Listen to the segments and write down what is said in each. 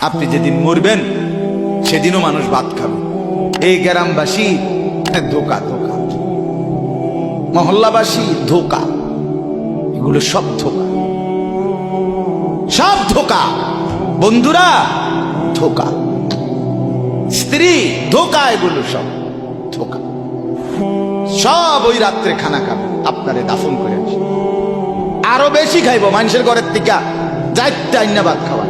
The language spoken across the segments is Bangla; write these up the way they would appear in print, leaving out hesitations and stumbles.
আপনি যেদিন মরবেন সেদিনও মানুষ ভাত খাবে। এই গ্রামবাসী ধোকা ধোকা, মহল্লাবাসী ধোকা, এগুলো সব ধোকা, সব ধোকা। বন্ধুরা ধোকা, স্ত্রী ধোকা, এগুলো সব ধোকা। সব ওই রাত্রে খানা খাবে, আপনারে দাফন করে আসে। আরো বেশি খাইব মানুষের ঘরের থেকে, যাইতে আইনা ভাত খাওয়া।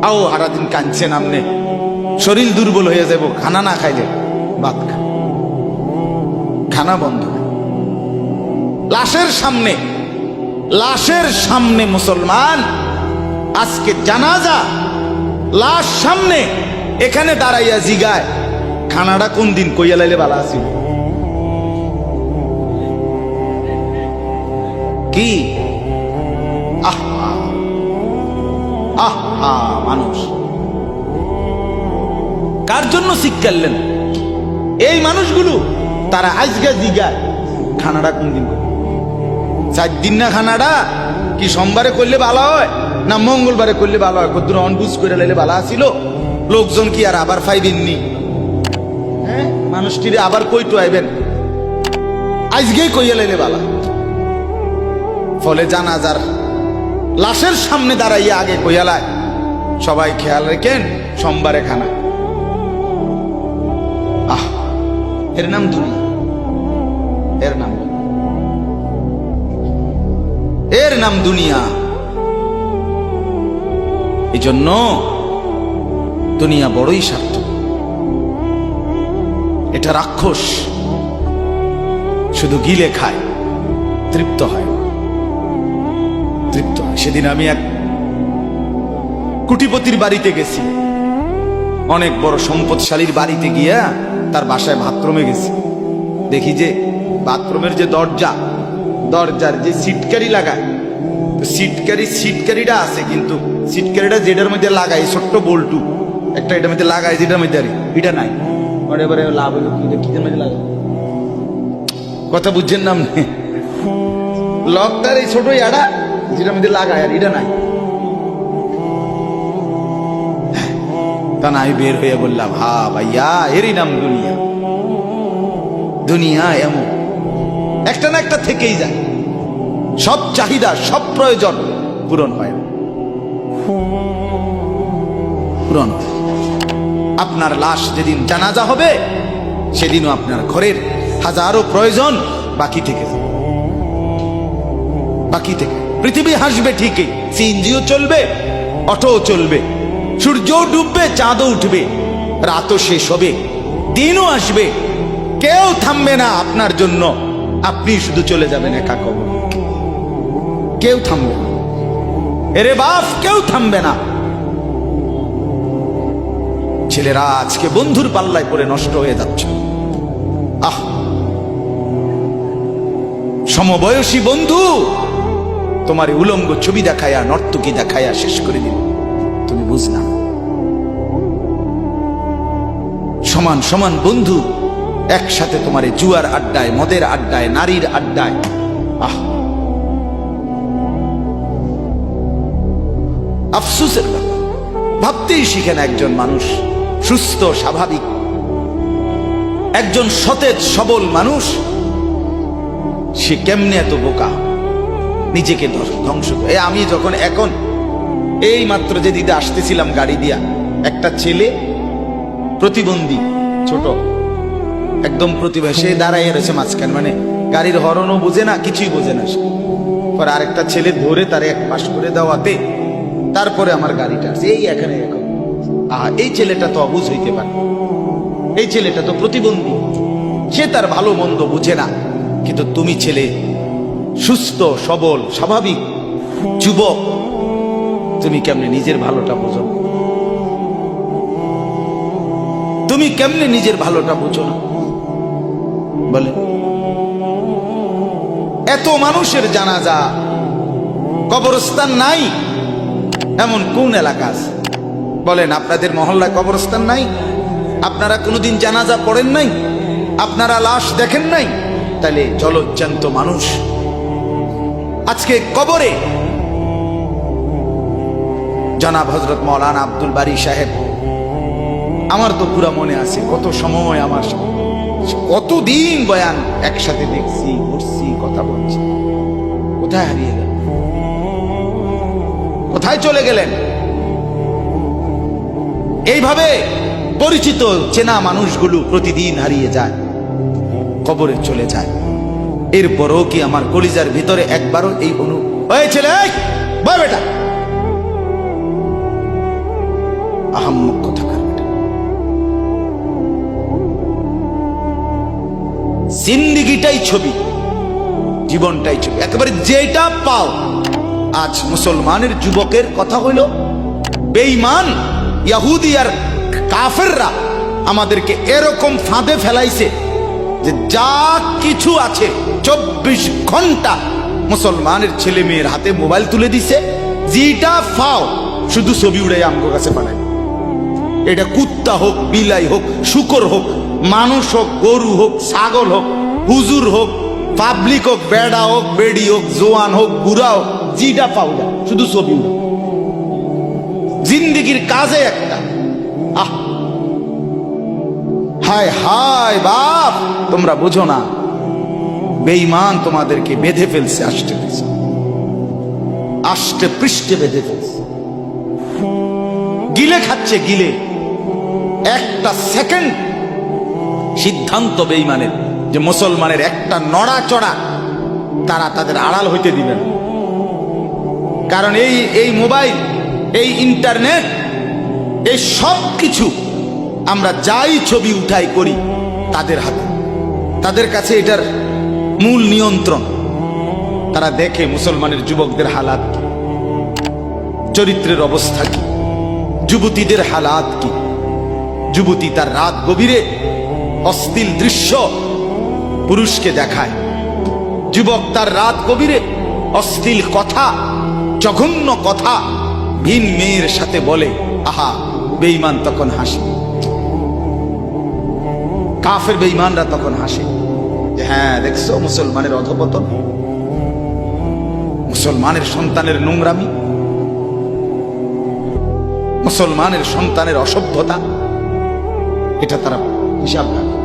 আও সারাদিন কাঁদছেন আপনি, শরীর দুর্বল হয়ে যাব খানা না খাইলে। ভাত খা, খানা বন্ধ। লাশের সামনে, লাশের সামনে মুসলমান আজকে জানাজা, লাশ সামনে, এখানে দাঁড়াইয়া জিগায় খানাটা কোন দিন কইয়া লাইলে ভালো আছিল। কি আহা আহা, মানুষ কার জন্য শিক্ষালেন? এই মানুষগুলো তারা আজকে জিগায় খানাটা কোন দিন। 4 দিন না খানাটা কি সোমবারে করলে ভালো হয় না মঙ্গলবারে করলে ভালো হয়? কত অনবুঝ করে লাইলে ভালো আছিল। লোকজন কি আর আবার পাইবেননি? হ্যাঁ, মানুষটিরে আবার কইতো আইবেন, আজকেই কইয়া লাইলে ভালো। ফলে জানাজার লাশের সামনে দাঁড়াইয়া আগে কইয়ালায় সবাই খেয়াল রেখেন সোমবারে খানা। আহ, এর নাম দুনিয়া, এর নাম, এর নাম দুনিয়া। এই জন্য দুনিয়া বড়ই স্বার্থ, এটা রাক্ষস, শুধু গিলে খায়, তৃপ্ত হয়, তৃপ্ত হয়। সেদিন আমি এক কুটিপতির বাড়িতে গেছি, অনেক বড় সম্পদশালীর বাড়িতে গিয়া তার বাসায় বাথরুমে গেছি। দেখি যে বাথরুমের যে দরজা, দরজার যে সিটকারি লাগায়, সিটকারিটা আছে, কিন্তু সিটকারিটা যেটার মধ্যে লাগায় ছোট্ট বল্টু একটা, এটার মধ্যে লাগায় যেটার মধ্যে এটা নাই। এবারে লাভ হলো কিদের মধ্যে লাগায়, কথা বুঝছেন না? লকটার এই ছোট ইয়াটা যেটার মধ্যে লাগায়, আর এটা নাই। তা না, আমি বের হয়ে বললাম, হা ভাইয়া, এরই নাম দুনিয়া। দুনিয়া এমন একটা না একটা থেকেই যায়, সব চাহিদা, সব প্রয়োজন পূরণ হয়, পূরণ। আপনার লাশ যেদিন জানাজা হবে সেদিনও আপনার ঘরের হাজারো প্রয়োজন বাকি থেকে যাবে, বাকি থেকে। পৃথিবী হাসবে ঠিকই, সিএনজিও চলবে, অটোও চলবে, সূর্যও ডুববে, চাঁদও উঠবে, রাতও শেষ হবে, দিনও আসবে, কেউ থামবে না আপনার জন্য। আপনি শুধু চলে যাবেন একা কবর, কেউ থামবে না। এরে বাপ, কেউ থামবে না। ছেলেরা আজকে বন্ধুর পাল্লায় পড়ে নষ্ট হয়ে যাচ্ছে। আহ, সমবয়সী বন্ধু তোমার উলঙ্গ ছবি দেখায়া, নর্তকী দেখায়া শেষ করে দিল, তুমি বুঝনা। সমান সমান বন্ধু একসাথে তোমার জুয়ার আড্ডায়, মদের আড্ডায়, নারীর আড্ডায়। আহ, আফসোসের কথা, ভাবতেই শিখে না একজন মানুষ সুস্থ স্বাভাবিক, একজন সতেজ সবল মানুষ, সে কেমনে এত বোকা, নিজেকে ধ্বংস করে। আমি যখন এখন এই মাত্র যে দিদা আসতেছিলাম গাড়ি দিয়া, একটা ছেলে প্রতিবন্ধী, ছোট একদম প্রতিভা, সে দাঁড়াইয়া রয়েছে মাঝখানে, মানে গাড়ির হরনও বোঝে না, কিছুই বোঝে না সে। পর আরেকটা ছেলে ধরে তারে এক পাশ করে দেওয়াতে তারপরে আমার গাড়িটা আসছে এই এখানে। এখন এই ছেলেটা তো অবুঝ হইতে পারে, এই ছেলেটা তো প্রতিবন্ধী, সে তার ভালো মন্দ বুঝে না। কিন্তু তুমি ছেলে সুস্থ সবল স্বাভাবিক যুবক, তুমি কেমনে নিজের ভালোটা বোঝো? তুমি কেমনে নিজের ভালোটা বোঝো না বলে? এত মানুষের জানাজা, কবরস্থান নাই এমন কোন এলাকা আছে বলেন? আপনাদের মহল্লায় কবরস্থান নাই? আপনারা কোনোদিন জানাজা পড়েন নাই? আপনারা লাশ দেখেন নাই? তাহলে জলজ্জান্ত মানুষ আজকে কবরে জনাব হযরত মাওলানা আব্দুল বারী সাহেব, আমার তো পুরা মনে আছে কত সময় আমার কতদিন বয়ান একসাথে দেখছি, ঘুরছি, কথা বলছি। কোথায় হারিয়ে গেল? কোথায় চলে গেলেন? এইভাবে পরিচিত চেনা মানুষগুলো প্রতিদিন হারিয়ে যায়, কবরে চলে যায়। এরপরও কি আমার কলিজার ভিতরে একবারও এই হয়েছিল? বেটা আহাম্মক কথাকার বেটা, জিন্দিগিটাই ছবি, জীবনটাই ছবি, একেবারে যেটা পাও। আজ মুসলমানের যুবকের কথা হইল বেঈমান ইহুদি আর কাফেররা আমাদেরকে এরকম ফাঁদে ফেলাইছে যে যা কিছু আছে 24 ঘন্টা মুসলমানের ছেলে মেয়ের হাতে মোবাইল তুলে দিছে। যেটা ফাও শুধু ছবি উড়াই আমগো কাছে পাঠায়। এটা কুত্তা হোক, বিলাই হোক, শুকর হোক, মানুষ হোক, গরু হোক, ছাগল হোক, হুজুর হোক, পাবলিক হোক, বেড়া হোক, বেড়ি হোক, জোয়ান হোক, বুড়া হোক, যেটা পাও না শুধু ছবি উড়া। জিন্দিগির কাজে একটা হায় হায় বাপ, তোমরা বুঝো না, বেঈমান তোমাদেরকে বেঁধে ফেলছে, আষ্টে পৃষ্ঠে বেঁধে ফেলছে, গিলে খাচ্ছে, গিলে। একটা সেকেন্ড সিদ্ধান্ত বেঈমানের যে মুসলমানের একটা নড়াচড়া তারা তাদের আড়াল হইতে দিবে না। কারণ এই মোবাইল, এই ইন্টারনেট, এই সব কিছু আমরা যাই ছবি উঠাই করি তাদের হাতে, তাদের কাছে এটার মূল নিয়ন্ত্রণ। তারা দেখে মুসলমানের যুবকদের হালাত কি, চরিত্রের অবস্থা কি, যুবতীদের হালাত কি। যুবতী তার রাত গভীরে অশ্লীল দৃশ্য পুরুষকে দেখায়, যুবক তার রাত গভীরে অশ্লীল কথা, জঘন্য কথা ভিন মেয়ের সাথে বলে। আহা, বেঈমান তখন হাসে, কাফের বেঈমানরা তখন হাসে যে হ্যাঁ দেখছো মুসলমানের অধপতন, মুসলমানের সন্তানের নোংরামি, মুসলমানের সন্তানের অসভ্যতা, এটা তারা হিসাব রাখে।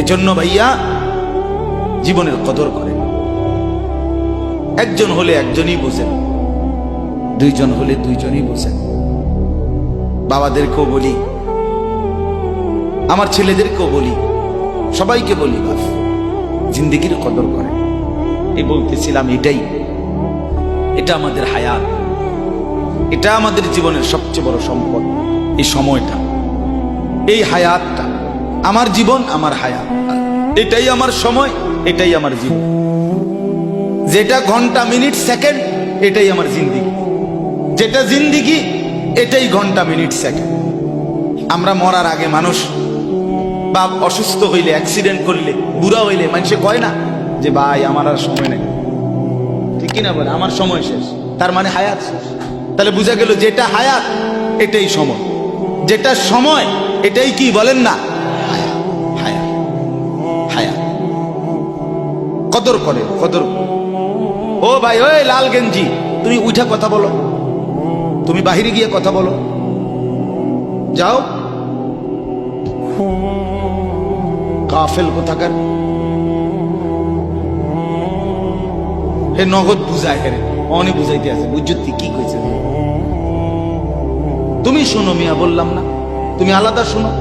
এজন্য ভাইয়া জীবনের কদর করেন। একজন হলে একজনই বোঝেন, দুইজন হলে দুইজনই বোঝেন। বাবাদেরকেও বলি, আমার ছেলেদেরকেও বলি, সবাইকে বলি, বাপ জিন্দিগির কদর করেন। এই বলতেছিলাম, এটা আমাদের হায়াত, এটা আমাদের জীবনের সবচেয়ে বড় সম্পদ। এই সময়টা, এই হায়াতটা, আমার জীবন, আমার হায়াত, এটাই আমার সময়, এটাই আমার জীবন। যেটা ঘন্টা, মিনিট, সেকেন্ড, এটাই আমার জিন্দিগি। যেটা জিন্দিগি, এটাই ঘন্টা, মিনিট, সেকেন্ড। আমরা মরার আগে মানুষ বা অসুস্থ হইলে, অ্যাক্সিডেন্ট করলে, বুড়া হইলে মানুষে কয় না যে ভাই আমার আর সময় নেই, ঠিক কিনা বলে, আমার সময় শেষ, তার মানে হায়াত শেষ। তাহলে বোঝা গেল যেটা হায়াত এটাই সময়, যেটা সময় এটাই কি বলেন না হায়াত। হায়াত হায়াত কদর করে, কদর। ও ভাই, ওই লাল গেঞ্জি, তুমি উঠা কথা বলো, তুমি বাহিরে গিয়ে কথা বলো, যাও। কাফেল কোথাকার, হে নগদ বুঝায়, হেরে অনেক বুঝাইতে আছে, বুঝতি কি কইছে। তুমি শোনো মিয়া, বললাম না তুমি আলাদা শোনো।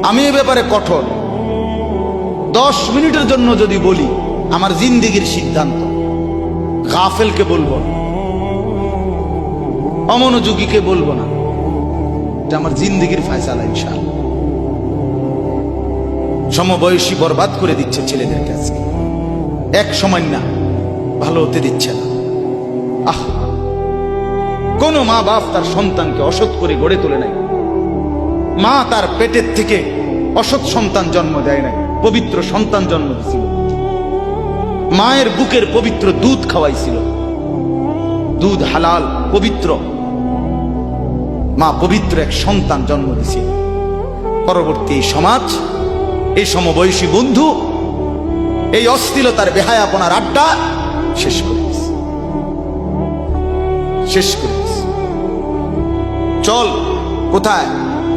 আমি এ ব্যাপারে কঠোর। 10 মিনিটের জন্য যদি বলি আমার জিন্দিগির সিদ্ধান্ত, গাফেলকে বলবো না, অমনোযোগীকে বলবো না, এটা আমার জিন্দিগির ফয়সালা ইনশাআল্লাহ। সমবয়সী বরবাদ করে দিচ্ছে ছেলেদের কাছে, এক সময় না ভালো হতে দিচ্ছে না। কোন মা বাপ তার সন্তানকে অসৎ করে গড়ে তোলে নাই। মা তার পেটের থেকে অসৎ সন্তান জন্ম দেয় নাই, পবিত্র সন্তান জন্ম দিয়েছিল। মায়ের বুকের পবিত্র দুধ খাওয়াইছিল, দুধ হালাল পবিত্র। মা পবিত্র এক সন্তান জন্ম দিয়েছিল। পরবর্তী সমাজ, এই সমবয়সী বন্ধু, এই অশ্লীলতার বেহায়াপনার আড্ডা শেষ করে দিস, শেষ করে দিস। চল। কোথায়?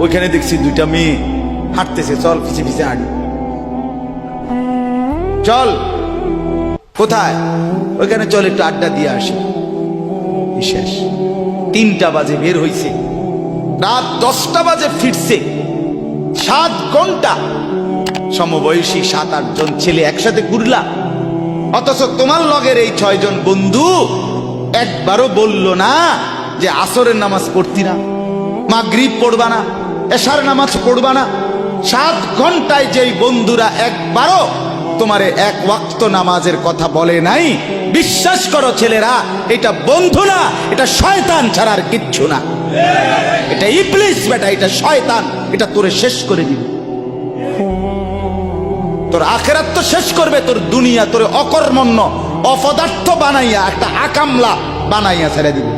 ওইখানে দেখছি দুইটা মেয়ে হাঁটতেছে, চল পিছে পিছে হাঁটি। চল। কোথায়? ওইখানে চল একটু আড্ডা দিয়ে আসি। শেষ। 3টা বাজে বের হইছে, রাত 10টা বাজে ফিরছে। 7 ঘন্টা সমবয়সী 7-8 জন ছেলে একসাথে ঘুরলা, অথচ তোমার লগের এই 6 জন বন্ধু একবারও বলল না যে আসরের নামাজ পড়তি না, মাগরিব পড়বা না, এশার নামাজ পড়বা না। 7 ঘন্টায় যেই বন্ধুরা একবারও তোমারে এক ওয়াক্ত নামাজের কথা বলে নাই, বিশ্বাস করো ছেলেরা, এটা বন্ধু না, এটা শয়তান ছাড়া আর কিচ্ছু না। এটা ইবলিস বেটা, এটা শয়তান, এটা তোরে শেষ করে দিবে। তোর আখেরাত তো শেষ করবে, তোর দুনিয়া তোরে অকর্মণ্য অপদার্থ বানাইয়া একটা আকামলা বানাইয়া ছেড়ে দিবে।